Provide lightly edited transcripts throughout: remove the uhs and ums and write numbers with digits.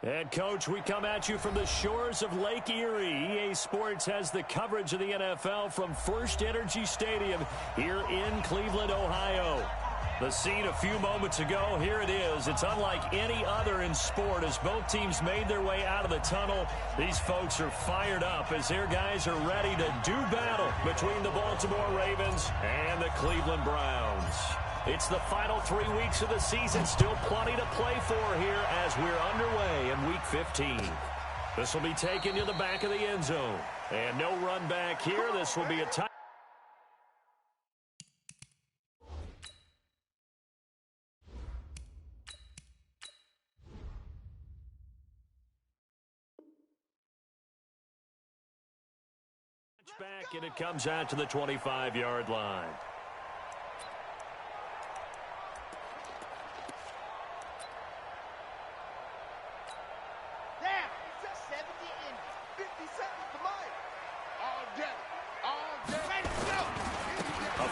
And, Coach, we come at you from the shores of Lake Erie. EA Sports has the coverage of the NFL from First Energy Stadium here in Cleveland, Ohio. The scene a few moments ago, here it is. It's unlike any other in sport as both teams made their way out of the tunnel. These folks are fired up as their guys are ready to do battle between the Baltimore Ravens and the Cleveland Browns. It's the final 3 weeks of the season. Still plenty to play for here as we're underway in Week 15. This will be taken to the back of the end zone. And no run back here. This will be a tie. Back, and it comes out to the 25-yard line.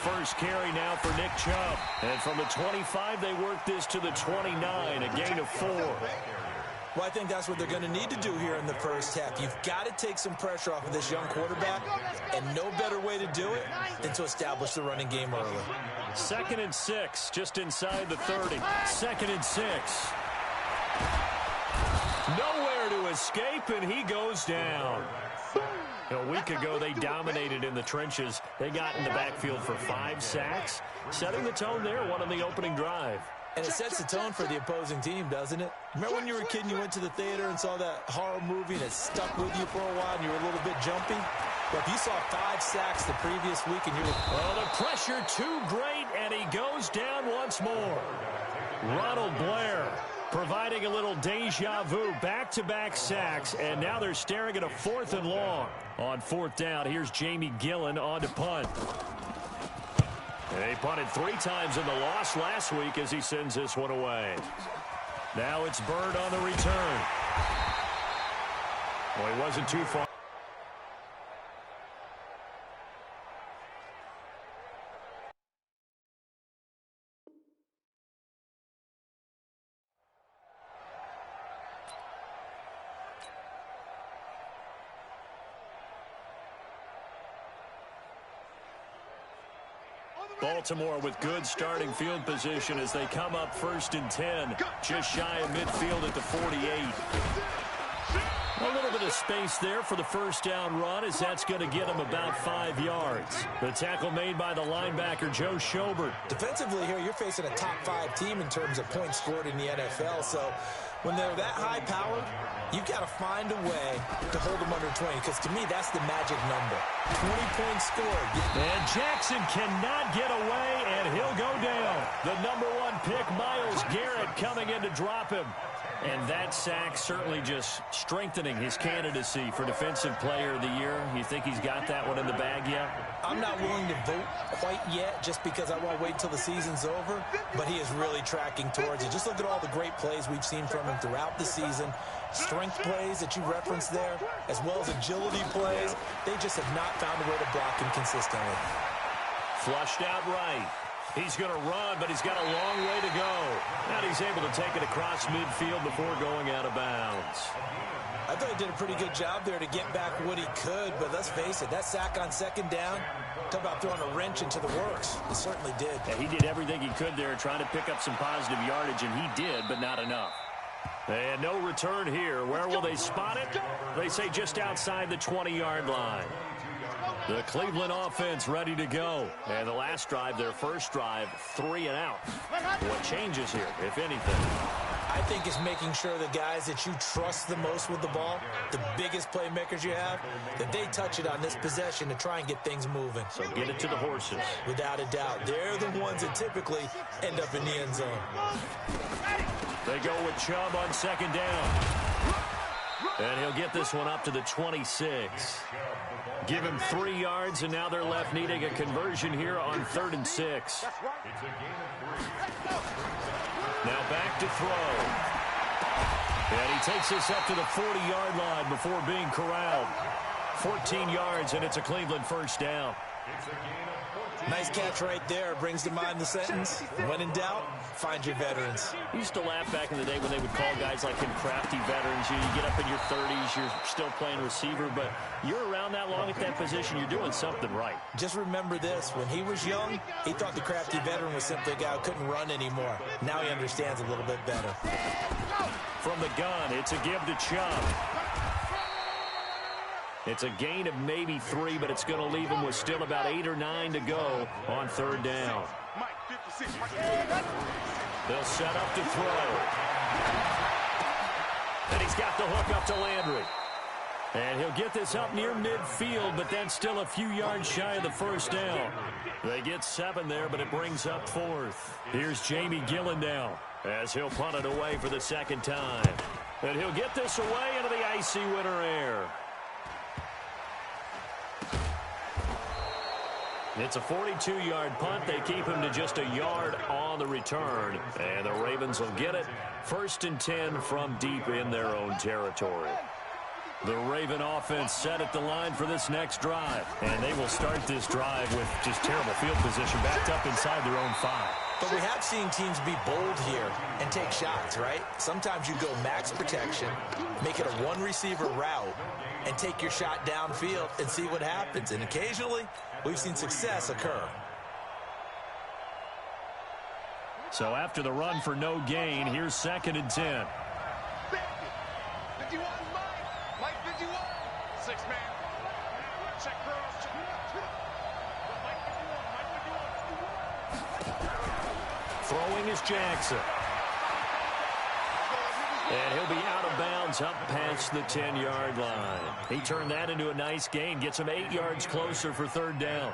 First carry now for Nick Chubb. And from the 25, they work this to the 29, a gain of 4. Well, I think that's what they're going to need to do here in the first half. You've got to take some pressure off of this young quarterback, and no better way to do it than to establish the running game early. 2nd and 6, just inside the 30. 2nd and 6. Nowhere to escape, and he goes down. A week ago, they dominated in the trenches. They got in the backfield for 5 sacks, setting the tone there, one on the opening drive. And it sets the tone for the opposing team, doesn't it? Remember when you were a kid and you went to the theater and saw that horror movie and it stuck with you for a while and you were a little bit jumpy? Well, if you saw 5 sacks the previous week and you were... Oh, the pressure too great, and he goes down once more. Ronald Blair providing a little deja vu, back-to-back sacks, and now they're staring at a 4th and long. On 4th down, here's Jamie Gillen on to punt. They punted 3 times in the loss last week as he sends this one away. Now it's Bird on the return. Well, he wasn't too far. Baltimore with good starting field position as they come up 1st and 10, just shy of midfield at the 48. A little bit of space there for the first down run as that's going to get him about 5 yards. The tackle made by the linebacker, Joe Schobert. Defensively here, you're facing a top 5 team in terms of points scored in the NFL, so when they're that high-powered, you've got to find a way to hold them under 20, because to me, that's the magic number. 20 points scored. And Jackson cannot get away, and he'll go down. The number 1 pick, Myles Garrett, coming in to drop him. And that sack certainly just strengthening his candidacy for Defensive Player of the Year. You think he's got that one in the bag yet? I'm not willing to vote quite yet just because I want to wait till the season's over, but he is really tracking towards it. Just look at all the great plays we've seen from him throughout the season. Strength plays that you referenced there, as well as agility plays. They just have not found a way to block him consistently. Flushed out right. He's going to run, but he's got a long way to go. And he's able to take it across midfield before going out of bounds. I thought he did a pretty good job there to get back what he could, but let's face it, that sack on 2nd down, talk about throwing a wrench into the works. It certainly did. Yeah, he did everything he could there trying to pick up some positive yardage, and he did, but not enough. And no return here. Where will they spot it? They say just outside the 20-yard line. The Cleveland offense ready to go. And the last drive, their first drive, 3 and out. What changes here, if anything? I think it's making sure the guys that you trust the most with the ball, the biggest playmakers you have, that they touch it on this possession to try and get things moving. So get it to the horses. Without a doubt. They're the ones that typically end up in the end zone. They go with Chubb on 2nd down. And he'll get this one up to the 26. Give him 3 yards, and now they're left needing a conversion here on 3rd and 6. Now back to throw. And he takes this up to the 40-yard line before being corralled. 14 yards, and it's a Cleveland first down. Nice catch right there. Brings to mind the sentence, when in doubt, find your veterans. I used to laugh back in the day when they would call guys like him crafty veterans. You get up in your 30s, you're still playing receiver, but you're around that long at that position, you're doing something right. Just remember this. When he was young, he thought the crafty veteran was simply a guy who couldn't run anymore. Now he understands a little bit better. From the gun, it's a give to Chubb. It's a gain of maybe 3, but it's going to leave him with still about 8 or 9 to go on third down. They'll set up to throw. And he's got the hook up to Landry. And he'll get this up near midfield, but then still a few yards shy of the first down. They get 7 there, but it brings up 4th. Here's Jamie Gillen now as he'll punt it away for the second time. And he'll get this away into the icy winter air. It's a 42-yard punt. They keep him to just a yard on the return. And the Ravens will get it. 1st and 10 from deep in their own territory. The Raven offense set at the line for this next drive. And they will start this drive with just terrible field position backed up inside their own 5. But we have seen teams be bold here and take shots, right? Sometimes you go max protection, make it a one-receiver route, and take your shot downfield and see what happens. And occasionally, we've seen success occur. So after the run for no gain, here's 2nd and 10. 51, Mike 51. 6-man. Check cross. Mike 51. Throwing is Jackson. And he'll be out of bounds up past the 10-yard line. He turned that into a nice gain. Gets him 8 yards closer for third down.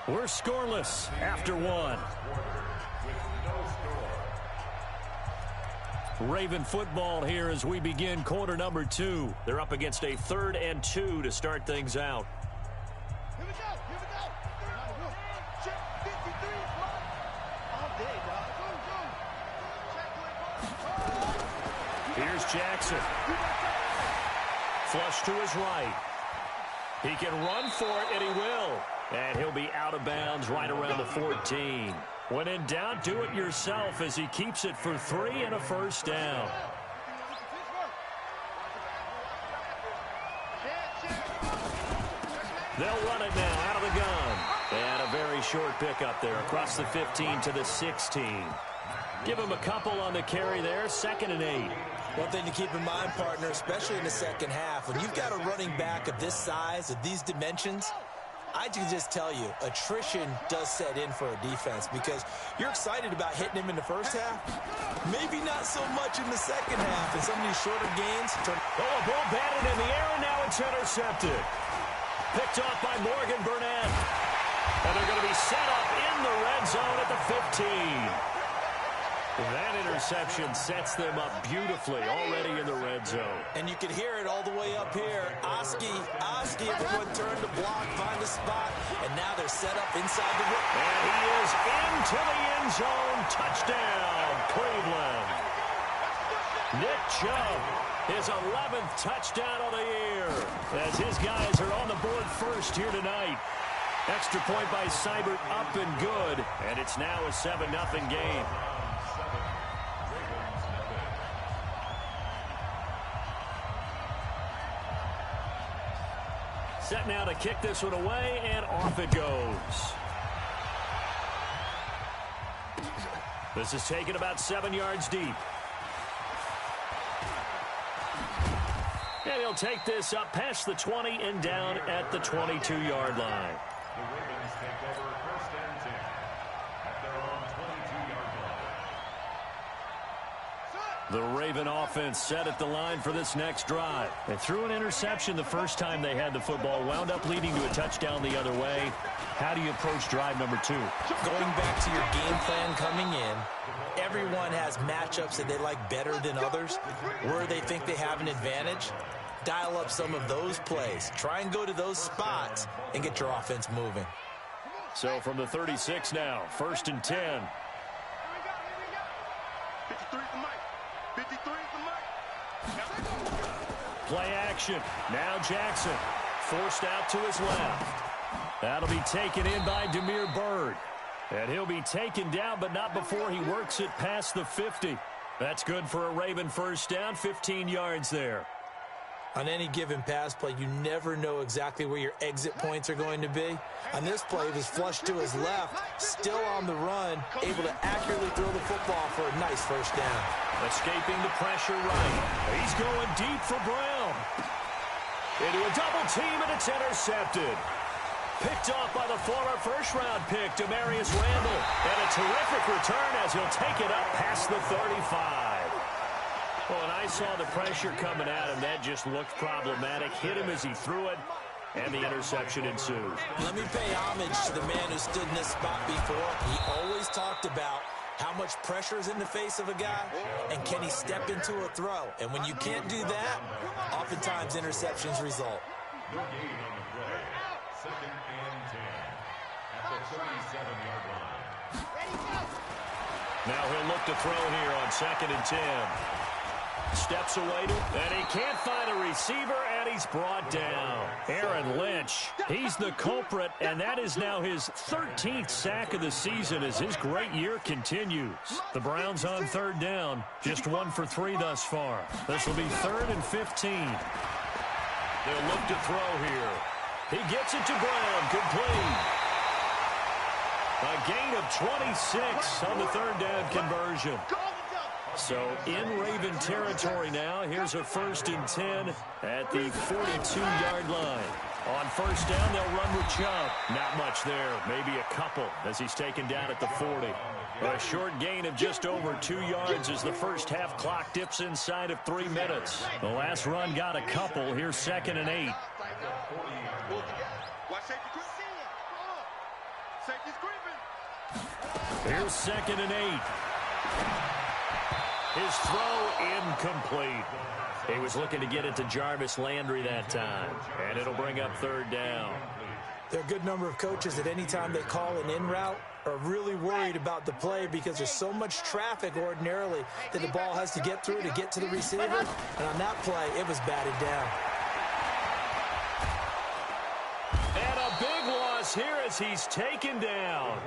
We're scoreless after 1. Raven football here as we begin quarter number 2. They're up against a 3rd and 2 to start things out. Here we go. Here we go. Check 53. All day, dog. Here's Jackson. Flush to his right. He can run for it, and he will. And he'll be out of bounds right around the 14. When in doubt, do it yourself as he keeps it for 3 and a first down. They'll run it now out of the gun. And a very short pickup there across the 15 to the 16. Give him a couple on the carry there, 2nd and 8. One thing to keep in mind, partner, especially in the second half, when you've got a running back of this size, of these dimensions, I can just tell you, attrition does set in for a defense because you're excited about hitting him in the first half. Maybe not so much in the second half. And some of these shorter gains. A ball batted in the air, and now it's intercepted. Picked off by Morgan Burnett. And they're going to be set up in the red zone at the 15. That interception sets them up beautifully already in the red zone. And you can hear it all the way up here. Oski, everyone turned to block, find a spot, and now they're set up inside the rim. And he is into the end zone. Touchdown, Cleveland. Nick Chubb, his 11th touchdown of the year, as his guys are on the board first here tonight. Extra point by Seibert up and good, and it's now a 7-0 game. Set now to kick this one away, and off it goes. This is taken about 7 yards deep. And he'll take this up past the 20 and down at the 22-yard line. The Ravens take over 1st and 10 at their own 22-yard line. The Raven offense set at the line for this next drive. They threw an interception the first time they had the football, wound up leading to a touchdown the other way. How do you approach drive number 2? Going back to your game plan coming in, everyone has matchups that they like better than others, where they think they have an advantage. Dial up some of those plays. Try and go to those spots and get your offense moving. So from the 36 now, 1st and 10. 53's the mic. 53's the mic. Play action. Now Jackson forced out to his left. That'll be taken in by Damiere Byrd. And he'll be taken down, but not before he works it past the 50. That's good for a Raven first down, 15 yards there. On any given pass play, you never know exactly where your exit points are going to be. On this play, he was flushed to his left, still on the run, able to accurately throw the football for a nice first down. Escaping the pressure right. He's going deep for Brown. Into a double team, and it's intercepted. Picked off by the former first-round pick, Demarius Randall. And a terrific return as he'll take it up past the 35. Well, when I saw the pressure coming at him, that just looked problematic. Hit him as he threw it, and the interception ensued. Let me pay homage to the man who stood in this spot before. He always talked about how much pressure is in the face of a guy, and can he step into a throw? And when you can't do that, oftentimes interceptions result. No gain on the play. 2nd and 10 at the 37-yard line. Now he'll look to throw here on 2nd and 10. Steps away to, and he can't find a receiver, and he's brought down. Aaron Lynch, he's the culprit, and that is now his 13th sack of the season as his great year continues. The Browns on 3rd down, just 1 for 3 thus far. This will be 3rd and 15. They'll look to throw here. He gets it to Brown, complete. A gain of 26 on the 3rd down conversion. So in Raven territory now. Here's a 1st and 10 at the 42-yard line. On 1st down, they'll run with Chubb. Not much there, maybe a couple as he's taken down at the 40. A short gain of just over 2 yards as the first half clock dips inside of 3 minutes. The last run got a couple. Here's 2nd and 8. Here's 2nd and 8. His throw incomplete. He was looking to get it to Jarvis Landry that time. And it'll bring up 3rd down. There are a good number of coaches that any time they call an in route are really worried about the play because there's so much traffic ordinarily that the ball has to get through to get to the receiver. And on that play, it was batted down. And a big loss here as he's taken down.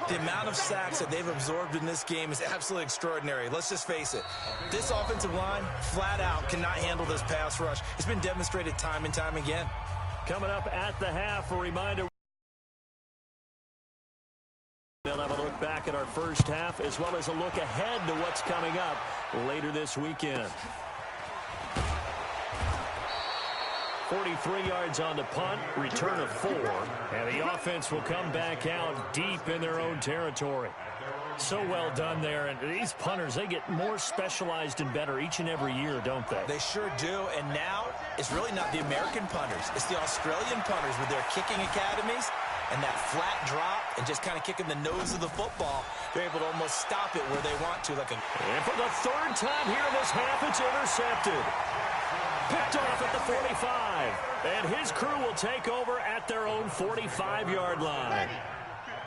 The amount of sacks that they've absorbed in this game is absolutely extraordinary. Let's just face it. This offensive line, flat out, cannot handle this pass rush. It's been demonstrated time and time again. Coming up at the half, a reminder. We'll have a look back at our first half as well as a look ahead to what's coming up later this weekend. 43 yards on the punt, return of 4, and the offense will come back out deep in their own territory. So well done there, and these punters, they get more specialized and better each and every year, don't they? They sure do, and now it's really not the American punters. It's the Australian punters with their kicking academies and that flat drop and just kind of kicking the nose of the football. They're able to almost stop it where they want to. And for the 3rd time here in this half, it's intercepted. Picked off at the 45, and his crew will take over at their own 45-yard line.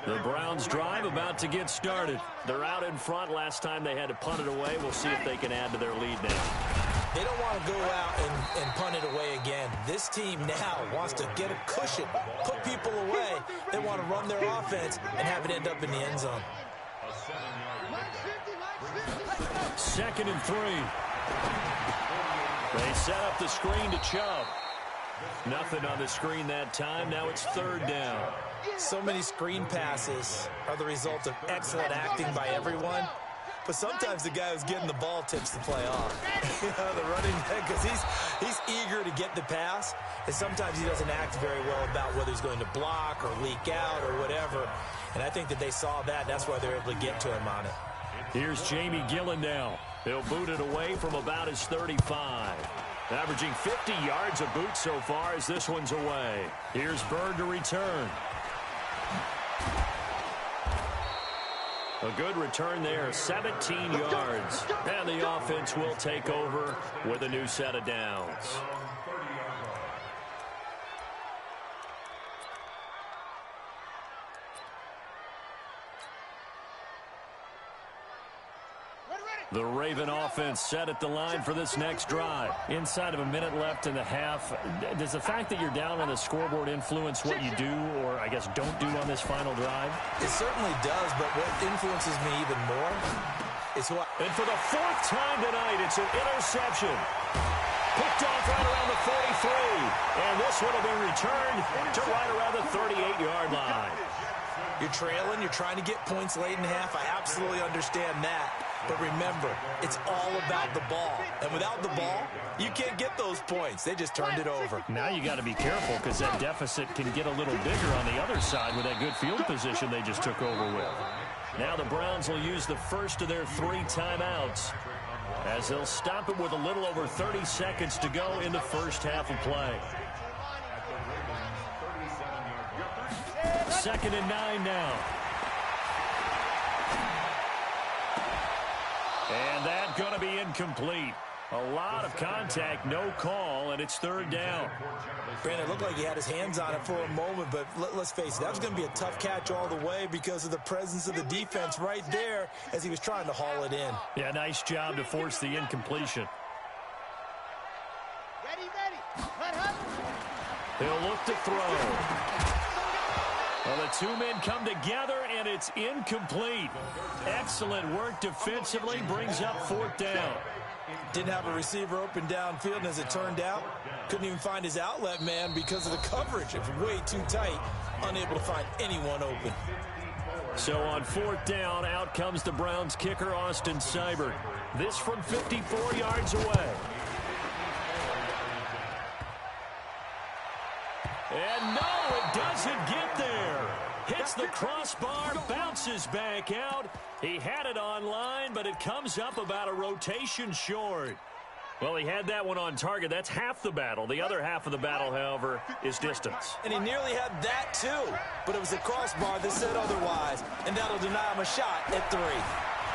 The Browns drive about to get started. They're out in front. Last time they had to punt it away. We'll see if they can add to their lead now. They don't want to go out and punt it away again. This team now wants to get a cushion, put people away. They want to run their offense and have it end up in the end zone. 2nd and 3. They set up the screen to Chubb. Nothing on the screen that time. Now it's 3rd down. So many screen passes are the result of excellent acting by everyone. But sometimes the guy who's getting the ball tips the play off. The running back, because he's eager to get the pass. And sometimes he doesn't act very well about whether he's going to block or leak out or whatever. And I think that they saw that. That's why they're able to get to him on it. Here's Jamie Gillen now. He'll boot it away from about his 35. Averaging 50 yards a boot so far as this one's away. Here's Byrd to return. A good return there, 17 yards. And the offense will take over with a new set of downs. Ready, ready. The Raven offense set at the line for this next drive. Inside of a minute left in the half, does the fact that you're down on the scoreboard influence what you do, or I guess don't do on this final drive? It certainly does, but what influences me even more is what... And for the fourth time tonight, it's an interception. Picked off right around the 43. And this one will be returned to right around the 38-yard line. You're trailing. You're trying to get points late in half. I absolutely understand that. But remember, it's all about the ball. And without the ball, you can't get those points. They just turned it over. Now you got to be careful because that deficit can get a little bigger on the other side with that good field position they just took over with. Now the Browns will use the first of their 3 timeouts as they'll stop it with a little over 30 seconds to go in the first half of play. 2nd and 9 now. And that's going to be incomplete. A lot of contact, no call, and it's 3rd down. Brandon, it looked like he had his hands on it for a moment, but let's face it, that was going to be a tough catch all the way because of the presence of the defense right there as he was trying to haul it in. Yeah, nice job to force the incompletion. He'll look to throw. Well, the 2 men come together, and it's incomplete. Excellent work defensively, brings up 4th down. Didn't have a receiver open downfield, and as it turned out, couldn't even find his outlet man because of the coverage. It was way too tight, unable to find anyone open. So on 4th down, out comes the Browns kicker, Austin Seibert. This from 54 yards away. And no, it doesn't get there. Hits the crossbar, bounces back out. He had it online, but it comes up about a rotation short. Well, he had that one on target. That's half the battle. The other half of the battle, however, is distance. And he nearly had that, too. But it was the crossbar that said otherwise, and that'll deny him a shot at 3.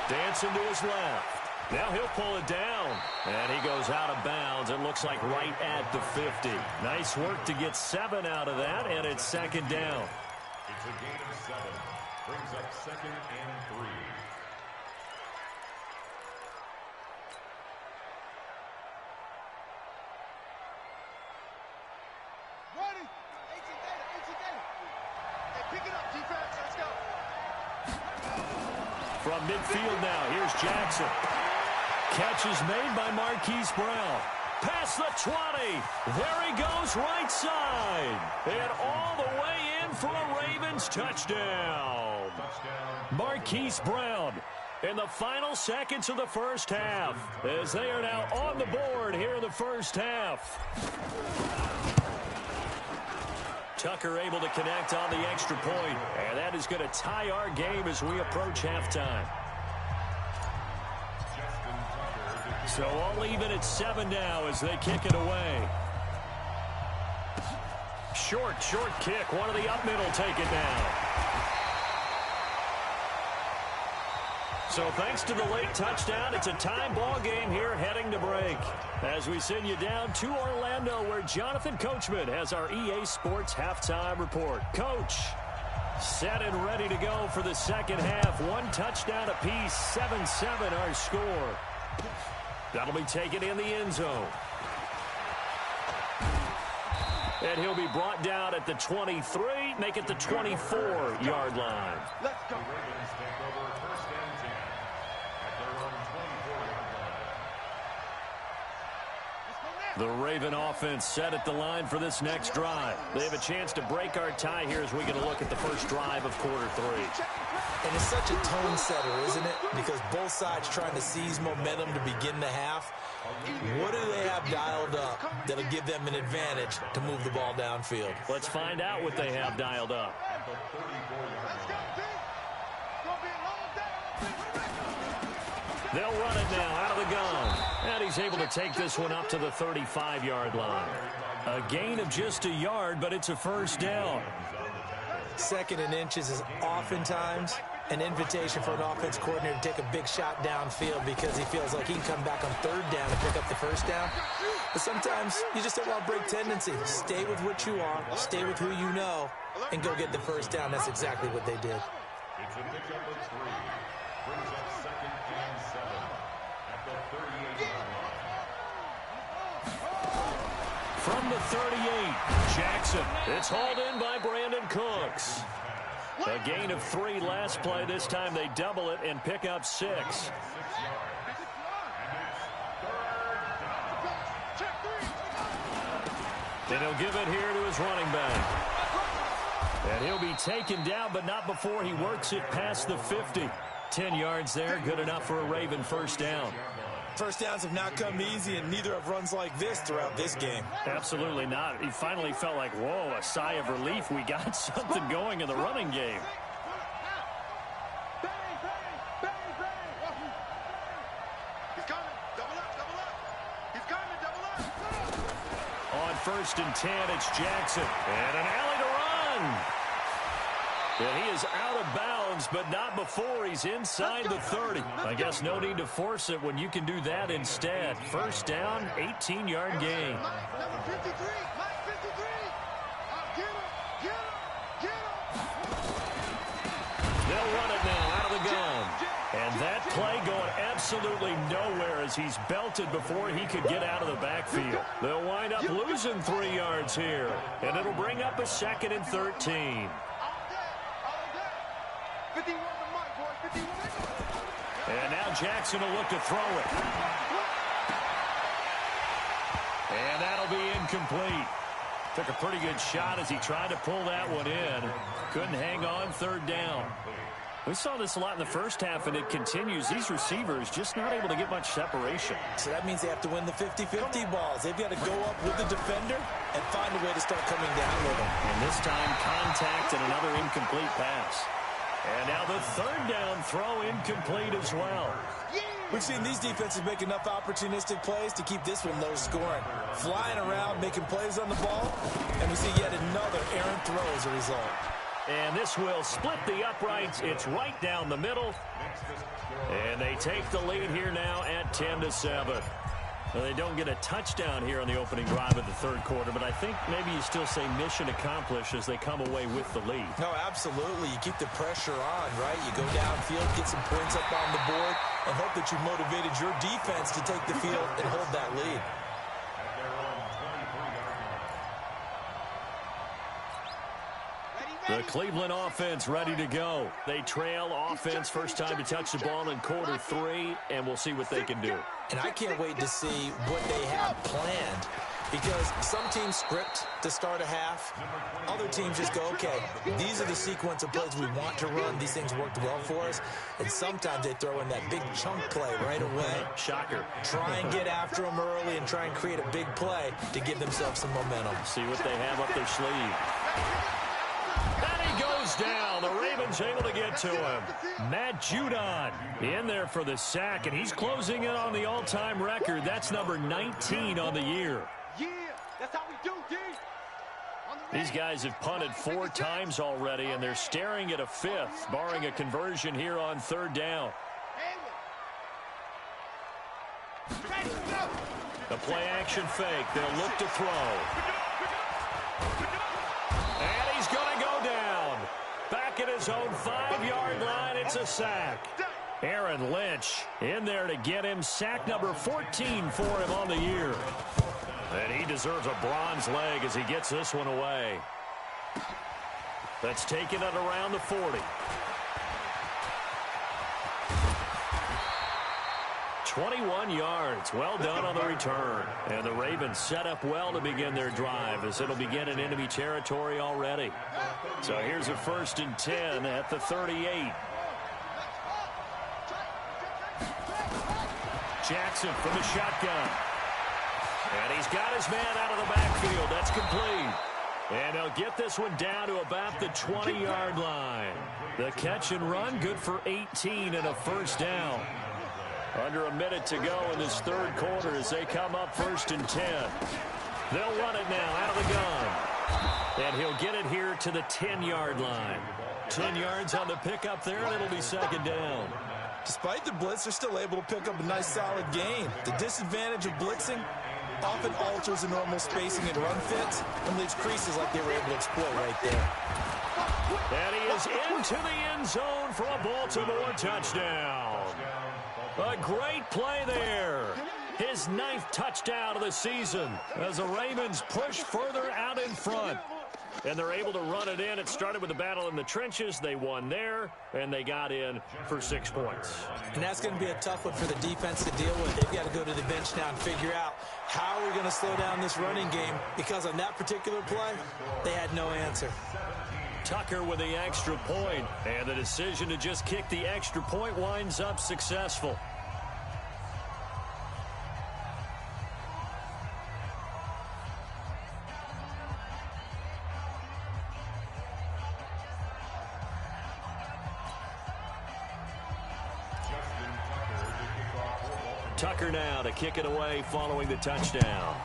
Dancing to his left. Now he'll pull it down, and he goes out of bounds. It looks like right at the 50. Nice work to get 7 out of that, and it's 2nd down. It's a gain of 7. Brings up 2nd and 3. Ready. Hey, pick it up, defense. Let's go. From midfield now, here's Jackson. Catch is made by Marquise Brown. Past the 20. There he goes right side. And all the way in for a Ravens touchdown. Marquise Brown in the final seconds of the first half as they are now on the board here in the first half. Tucker able to connect on the extra point, and that is going to tie our game as we approach halftime. So all even at 7 now as they kick it away. Short kick. One of the up middle take it down. So thanks to the late touchdown, it's a tie ball game here heading to break. As we send you down to Orlando where Jonathan Coachman has our EA Sports halftime report. Coach, set and ready to go for the second half. 1 touchdown apiece, 7-7 our score. That'll be taken in the end zone. And he'll be brought down at the 23, make it the 24-yard line. Let's go. The Ravens take over 1st and 10 at their own 24-yard line. The Raven offense set at the line for this next drive. They have a chance to break our tie here as we get a look at the first drive of quarter 3. And it's such a tone setter, isn't it? Because both sides trying to seize momentum to begin the half. What do they have dialed up that'll give them an advantage to move the ball downfield? Let's find out what they have dialed up. At the 34-yard line. They'll run it now out of the gun. And he's able to take this one up to the 35-yard line. A gain of just a yard, but it's a first down. 2nd and inches is oftentimes an invitation for an offense coordinator to take a big shot downfield because he feels like he can come back on 3rd down and pick up the first down. But sometimes you just don't want to break tendency. Stay with what you are, stay with who you know, and go get the first down. That's exactly what they did. It's a pickup of 3. Brings up 2nd and 7. the 38-yard line. From the 38, Jackson. It's hauled in by Brandon Cooks. A gain of 3 last play. This time they double it and pick up 6. And he'll give it here to his running back. And he'll be taken down, but not before he works it past the 50. 10 yards there, good enough for a Raven first down. First downs have not come easy, and neither have runs like this throughout this game. Absolutely not. He finally felt like, whoa, a sigh of relief. We got something going in the running game. On 1st and 10, it's Jackson. And an alley to run. And he is out of bounds, but not before he's inside the 30. I guess no need to force it when you can do that instead. First down, 18-yard gain. Number 53, Mike 53. Get him. They'll run it now out of the gun. And that play going absolutely nowhere as he's belted before he could get out of the backfield. They'll wind up losing 3 yards here. And it'll bring up a 2nd and 13. And now Jackson will look to throw it. And that'll be incomplete. Took a pretty good shot as he tried to pull that one in. Couldn't hang on 3rd down. We saw this a lot in the first half, and it continues. These receivers just not able to get much separation. So that means they have to win the 50-50 balls. They've got to go up with the defender and find a way to start coming down with them. And this time, contact and another incomplete pass. And now the 3rd down throw incomplete as well. We've seen these defenses make enough opportunistic plays to keep this one low scoring. Flying around, making plays on the ball, and we see yet another errant throw as a result. And this will split the uprights. It's right down the middle. And they take the lead here now at 10-7. Well, they don't get a touchdown here on the opening drive of the 3rd quarter, but I think maybe you still say mission accomplished as they come away with the lead. No, absolutely. You keep the pressure on, right? You go downfield, get some points up on the board, and hope that you motivated your defense to take the field and hold that lead. The Cleveland offense ready to go. They trail offense first time to touch the ball in quarter 3, and we'll see what they can do. And I can't wait to see what they have planned, because some teams script to start a half. Other teams just go, okay, these are the sequence of plays we want to run. These things worked well for us. And sometimes they throw in that big chunk play right away. Shocker. Try and get after them early and try and create a big play to give themselves some momentum. See what they have up their sleeve. And he goes down. The Ravens able to get to him. Matt Judon in there for the sack, and he's closing in on the all-time record. That's number 19 on the year. Yeah, that's how we do, D. These guys have punted 4 times already, and they're staring at a 5th, barring a conversion here on 3rd down. The play-action fake. They'll look to throw. And he's going to go down. Back at his own 5-yard line, it's a sack. Aaron Lynch in there to get him. Sack number 14 for him on the year. And he deserves a bronze leg as he gets this one away. That's taken it around the 40. 21 yards. Well done on the return. And the Ravens set up well to begin their drive as it'll begin in enemy territory already. So here's a 1st and 10 at the 38. Jackson from the shotgun. And he's got his man out of the backfield. That's complete. And they'll get this one down to about the 20-yard line. The catch and run good for 18 and a 1st down. Under a minute to go in this 3rd quarter as they come up 1st and 10. They'll run it now out of the gun. And he'll get it here to the 10-yard line. 10 yards on the pickup there, and it'll be 2nd down. Despite the blitz, they're still able to pick up a nice, solid gain. The disadvantage of blitzing often alters the normal spacing and run fits and leaves creases like they were able to exploit right there. And he is into the end zone for a Baltimore touchdown. A great play there. His 9th touchdown of the season as the Ravens push further out in front. And they're able to run it in. It started with a battle in the trenches. They won there, and they got in for 6 points. And that's going to be a tough one for the defense to deal with. They've got to go to the bench now and figure out how are we going to slow down this running game, because on that particular play, they had no answer. Tucker with the extra point, and the decision to just kick the extra point winds up successful. Tucker now to kick it away following the touchdown.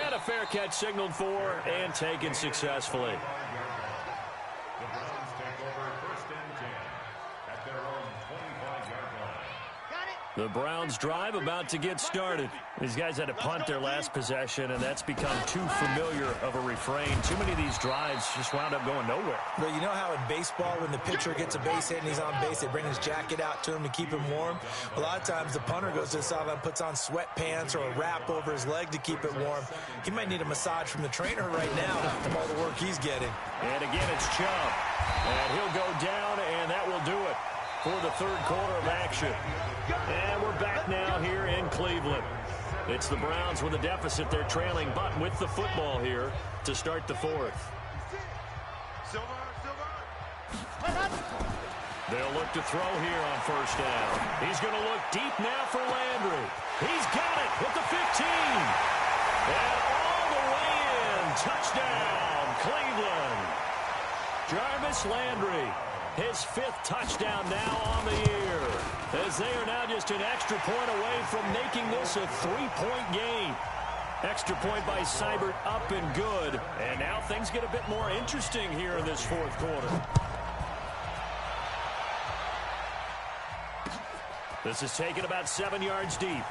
And a fair catch signaled for and taken successfully. The Browns take over 1st and 10 at their own 25-yard line. The Browns drive about to get started. These guys had to punt their last possession, and that's become too familiar of a refrain. Too many of these drives just wound up going nowhere. Well, you know how in baseball when the pitcher gets a base hit and he's on base, they bring his jacket out to him to keep him warm? A lot of times the punter goes to the sideline, puts on sweatpants or a wrap over his leg to keep it warm. He might need a massage from the trainer right now from all the work he's getting. And again, it's Chubb. And he'll go down, and that will do it for the 3rd quarter of action. And we're back now here in Cleveland. It's the Browns with a deficit. They're trailing, but with the football here to start the 4th. They'll look to throw here on 1st down. He's going to look deep now for Landry. He's got it with the 15. And all the way in. Touchdown, Cleveland. Jarvis Landry. His 5th touchdown now on the year, as they are now just an extra point away from making this a 3-point game. Extra point by Seibert up and good. And now things get a bit more interesting here in this 4th quarter. This is taken about 7 yards deep.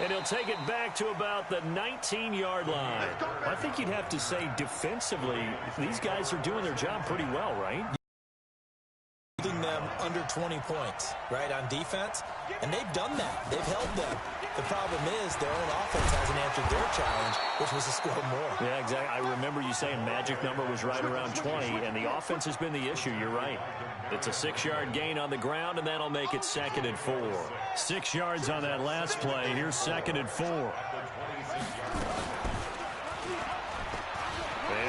And he'll take it back to about the 19-yard line. I think you'd have to say defensively, these guys are doing their job pretty well, right? Holding them under 20 points, right, on defense. And they've done that. They've held them. The problem is their own offense hasn't answered their challenge, which was to score more. Yeah, exactly. I remember you saying magic number was right around 20, and the offense has been the issue. You're right. It's a 6-yard gain on the ground, and that'll make it 2nd and 4. 6 yards on that last play. Here's 2nd and 4. And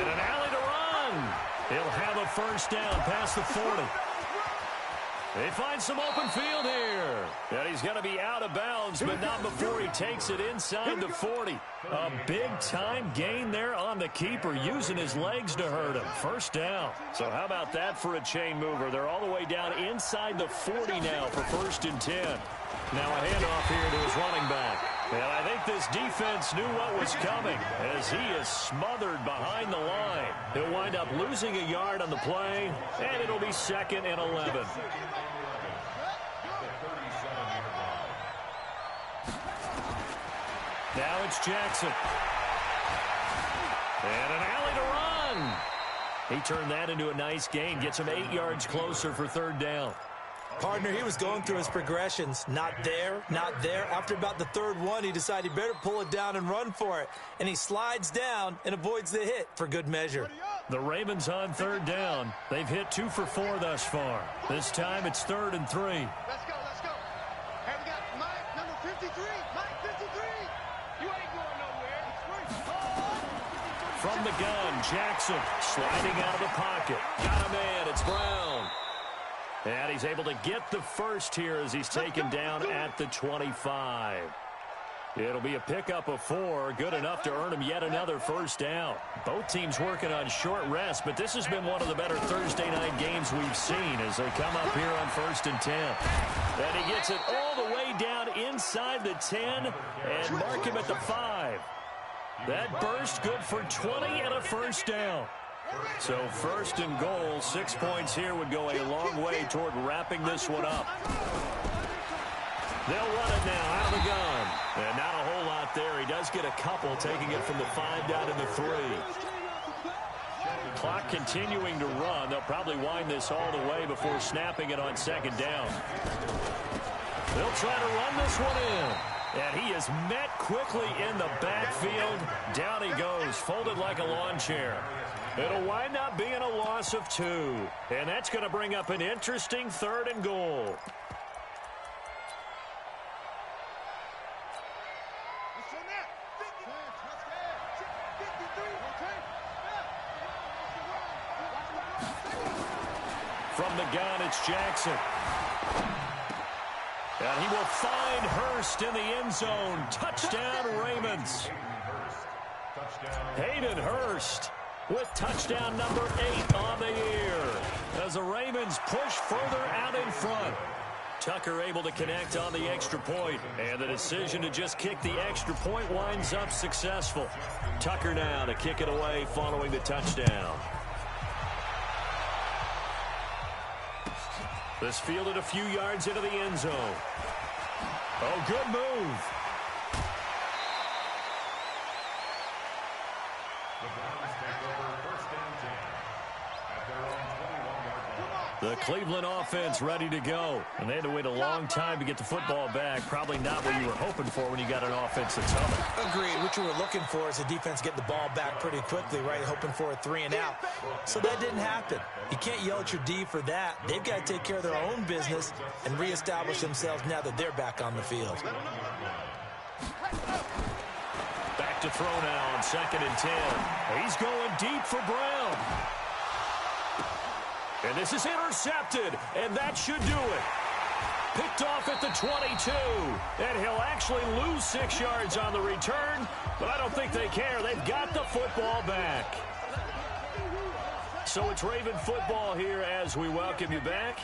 an alley to run. He'll have a 1st down past the 40. They find some open field here. And he's going to be out of bounds, but not before he takes it inside the 40. A big-time gain there on the keeper, using his legs to hurt him. 1st down. So how about that for a chain mover? They're all the way down inside the 40 now for 1st and 10. Now a handoff here to his running back. And I think this defense knew what was coming as he is smothered behind the line. He'll wind up losing a yard on the play, and it'll be 2nd and 11. Now it's Jackson. And an alley to run. He turned that into a nice gain. Gets him 8 yards closer for 3rd down. Partner, he was going through his progressions. Not there, not there. After about the 3rd one, he decided he better pull it down and run for it. And he slides down and avoids the hit for good measure. The Ravens on 3rd down. They've hit 2 for 4 thus far. This time it's 3rd and 3. Let's go, let's go. Hey, we got Mike, number 53. Mike, 53. You ain't going nowhere. From the gun, Jackson sliding out of the pocket. Got a man. It's Brown. And he's able to get the 1st here as he's taken down at the 25. It'll be a pickup of 4, good enough to earn him yet another 1st down. Both teams working on short rest, but this has been one of the better Thursday night games we've seen as they come up here on 1st and 10. And he gets it all the way down inside the 10 and mark him at the 5. That burst good for 20 and a 1st down. So 1st and goal, 6 points here would go a long way toward wrapping this one up. They'll run it now out of the gun. And not a whole lot there. He does get a couple, taking it from the 5 down to the 3. clock continuing to run. They'll probably wind this all the way before snapping it on second down. They'll try to run this one in. And he is met quickly in the backfield. Down he goes, folded like a lawn chair. It'll wind up being a loss of 2. And that's going to bring up an interesting 3rd and goal. From the gun, it's Jackson. And he will find Hurst in the end zone. Touchdown, Ravens. Hayden Hurst with touchdown number 8 on the year as the Ravens push further out in front. Tucker able to connect on the extra point, and the decision to just kick the extra point winds up successful. Tucker now to kick it away following the touchdown. This fielded a few yards into the end zone. Oh, good move. The Browns take over 1st and 10 at their own 21-yard line. The Cleveland offense ready to go. And they had to wait a long time to get the football back. Probably not what you were hoping for when you got an offense that's humming. Agreed. What you were looking for is the defense get the ball back pretty quickly, right? Hoping for a 3 and out. So that didn't happen. You can't yell at your D for that. They've got to take care of their own business and reestablish themselves now that they're back on the field. Back to throw now on 2nd and 10. He's going deep for Brown. And this is intercepted, and that should do it. Picked off at the 22, and he'll actually lose 6 yards on the return, but I don't think they care. They've got the football back. So it's Raven football here as we welcome you back.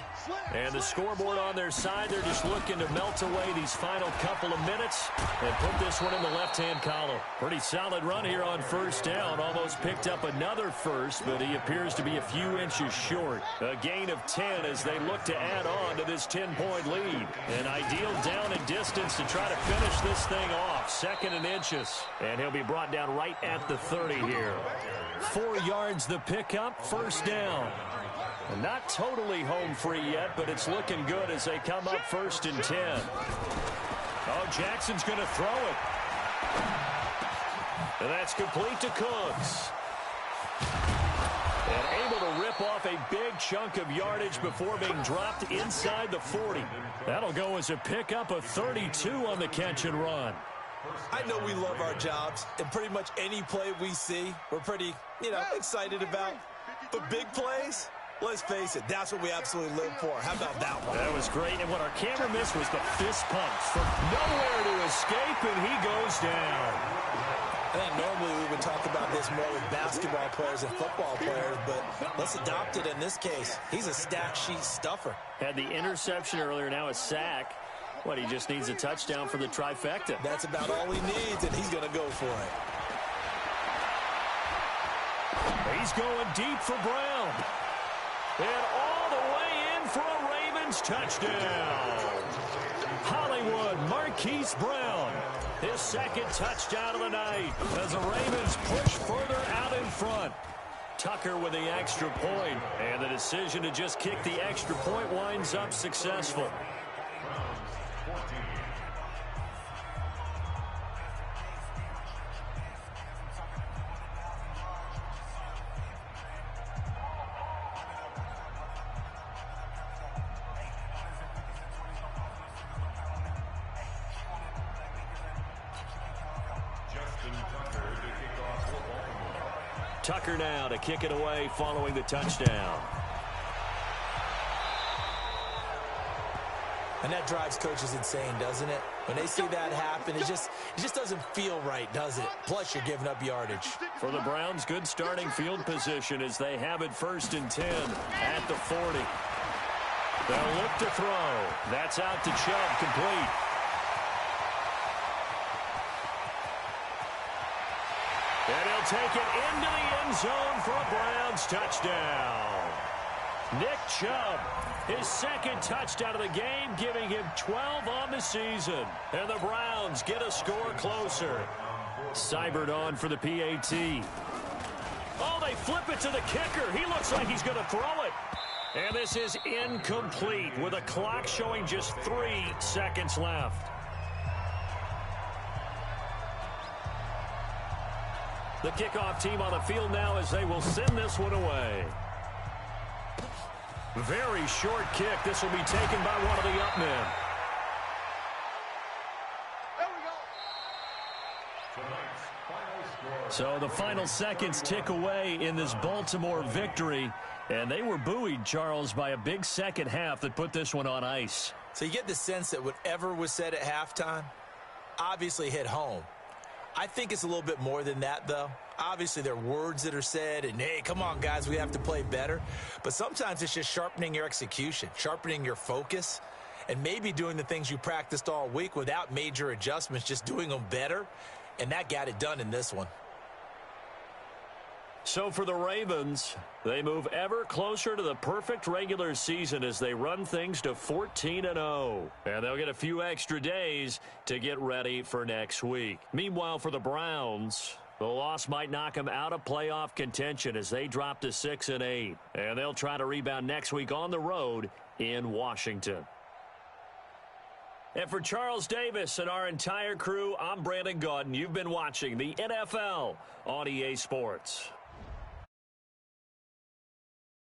And the scoreboard on their side, they're just looking to melt away these final couple of minutes and put this one in the left-hand column. Pretty solid run here on 1st down. Almost picked up another first, but he appears to be a few inches short. A gain of 10 as they look to add on to this 10-point lead. An ideal down and distance to try to finish this thing off. 2nd and inches. And he'll be brought down right at the 30 here. 4 yards the pickup, 1st down. And not totally home free yet, but it's looking good as they come up 1st and 10. Oh, Jackson's going to throw it. And that's complete to Cooks. And able to rip off a big chunk of yardage before being dropped inside the 40. That'll go as a pickup of 32 on the catch and run. I know we love our jobs, and pretty much any play we see, we're pretty, excited about. But big plays, let's face it, that's what we absolutely live for. How about that one? That was great, and what our camera missed was the fist pump from nowhere to escape, and he goes down. I think normally we would talk about this more with basketball players and football players, but let's adopt it in this case. He's a stack sheet stuffer. Had the interception earlier, now a sack. What, he just needs a touchdown for the trifecta. That's about all he needs, and he's going to go for it. He's going deep for Brown. And all the way in for a Ravens touchdown. Hollywood Marquise Brown. His 2nd touchdown of the night as the Ravens push further out in front. Tucker with the extra point, and the decision to just kick the extra point winds up successful. Tucker now to kick it away following the touchdown. And that drives coaches insane, doesn't it? When they see that happen, it just doesn't feel right, does it? Plus, you're giving up yardage. For the Browns, good starting field position as they have it 1st and 10 at the 40. They'll look to throw. That's out to Chubb, complete. And he'll take it into the end zone for a Browns touchdown. Nick Chubb, his 2nd touchdown of the game, giving him 12 on the season. And the Browns get a score closer. Seibert on for the PAT. Oh, they they flip it to the kicker. He looks like he's going to throw it. And this is incomplete with a clock showing just 3 seconds left. The kickoff team on the field now as they will send this one away. Very short kick. This will be taken by one of the up men. There we go. So the final seconds tick away in this Baltimore victory. And they were buoyed, Charles, by a big second half that put this one on ice. So you get the sense that whatever was said at halftime obviously hit home. I think it's a little bit more than that, though. Obviously, there are words that are said, and, hey, come on, guys, we have to play better. But sometimes it's just sharpening your execution, sharpening your focus, and maybe doing the things you practiced all week without major adjustments, just doing them better. And that got it done in this one. So for the Ravens, they move ever closer to the perfect regular season as they run things to 14-0. And they'll get a few extra days to get ready for next week. Meanwhile, for the Browns, the loss might knock them out of playoff contention as they drop to 6-8. And they'll try to rebound next week on the road in Washington. And for Charles Davis and our entire crew, I'm Brandon Gaudin. You've been watching the NFL on EA Sports.